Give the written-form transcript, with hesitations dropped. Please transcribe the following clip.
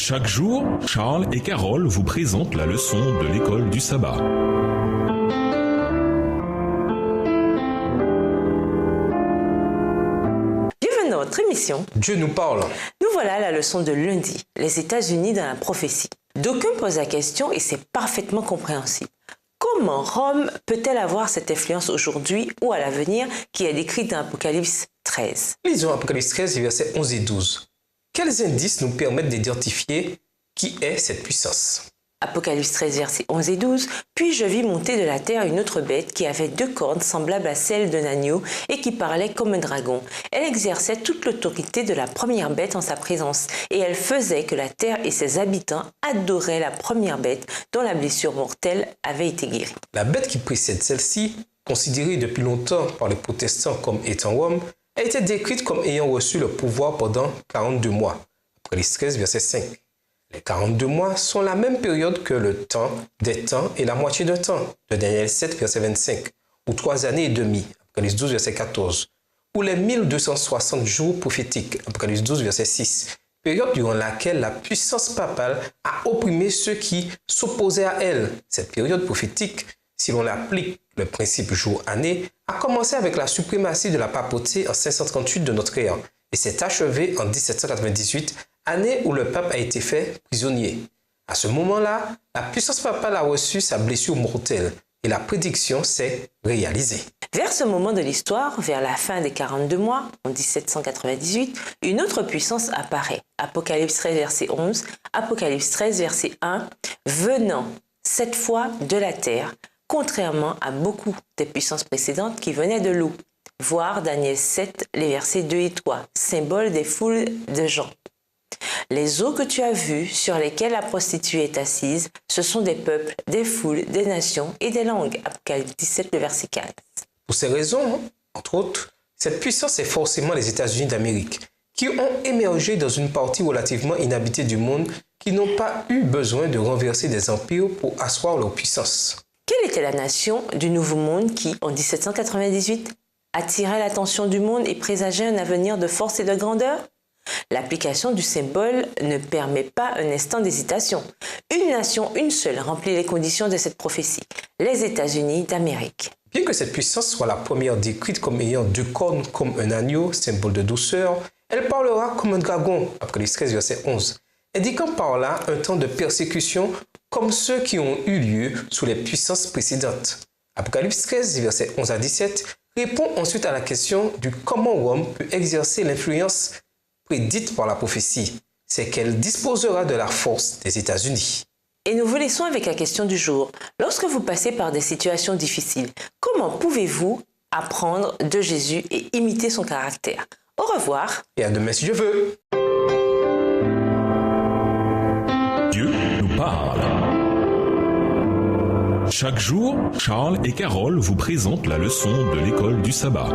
Chaque jour, Charles et Carole vous présentent la leçon de l'école du sabbat. Bienvenue dans votre émission. Dieu nous parle. Nous voilà à la leçon de lundi, les États-Unis dans la prophétie. D'aucuns posent la question et c'est parfaitement compréhensible. Comment Rome peut-elle avoir cette influence aujourd'hui ou à l'avenir qui est décrite dans Apocalypse 13? Lisons Apocalypse 13, versets 11 et 12. Quels indices nous permettent d'identifier qui est cette puissance? Apocalypse 13, versets 11 et 12. « Puis je vis monter de la terre une autre bête qui avait 2 cornes semblables à celles d'un agneau et qui parlait comme un dragon. Elle exerçait toute l'autorité de la première bête en sa présence et elle faisait que la terre et ses habitants adoraient la première bête dont la blessure mortelle avait été guérie. » La bête qui précède celle-ci, considérée depuis longtemps par les protestants comme étant Rome, a été décrite comme ayant reçu le pouvoir pendant 42 mois. Apocalypse 13, verset 5. Les 42 mois sont la même période que le temps des temps et la moitié d'un temps, de Daniel 7, verset 25, ou 3 années et demie, Apocalypse 12, verset 14, ou les 1260 jours prophétiques, Apocalypse 12, verset 6, période durant laquelle la puissance papale a opprimé ceux qui s'opposaient à elle. Cette période prophétique, si l'on applique le principe jour-année, a commencé avec la suprématie de la papauté en 538 de notre ère et s'est achevée en 1798, année où le pape a été fait prisonnier. À ce moment-là, la puissance papale a reçu sa blessure mortelle et la prédiction s'est réalisée. Vers ce moment de l'histoire, vers la fin des 42 mois, en 1798, une autre puissance apparaît. Apocalypse 13, verset 11, Apocalypse 13, verset 1, « Venant, cette fois de la terre, contrairement à beaucoup des puissances précédentes qui venaient de l'eau. » Voir Daniel 7, les versets 2 et 3, symbole des foules de gens. Les eaux que tu as vues, sur lesquelles la prostituée est assise, ce sont des peuples, des foules, des nations et des langues. Apocalypse 17, le verset 4. Pour ces raisons, entre autres, cette puissance est forcément les États-Unis d'Amérique, qui ont émergé dans une partie relativement inhabitée du monde, qui n'ont pas eu besoin de renverser des empires pour asseoir leur puissance. Quelle était la nation du Nouveau Monde qui, en 1798, attirait l'attention du monde et présageait un avenir de force et de grandeur? L'application du symbole ne permet pas un instant d'hésitation. Une nation, une seule, remplit les conditions de cette prophétie, les États-Unis d'Amérique. Bien que cette puissance soit la première décrite comme ayant 2 cornes comme un agneau, symbole de douceur, elle parlera comme un dragon, Apocalypse 13, verset 11, indiquant par là un temps de persécution comme ceux qui ont eu lieu sous les puissances précédentes. Apocalypse 13, verset 11 à 17, répond ensuite à la question du comment Rome peut exercer l'influence prédite par la prophétie. C'est qu'elle disposera de la force des États-Unis. Et nous vous laissons avec la question du jour. Lorsque vous passez par des situations difficiles, comment pouvez-vous apprendre de Jésus et imiter son caractère? Au revoir. Et à demain si Dieu veut. Dieu nous parle. Chaque jour, Charles et Carole vous présentent la leçon de l'école du sabbat.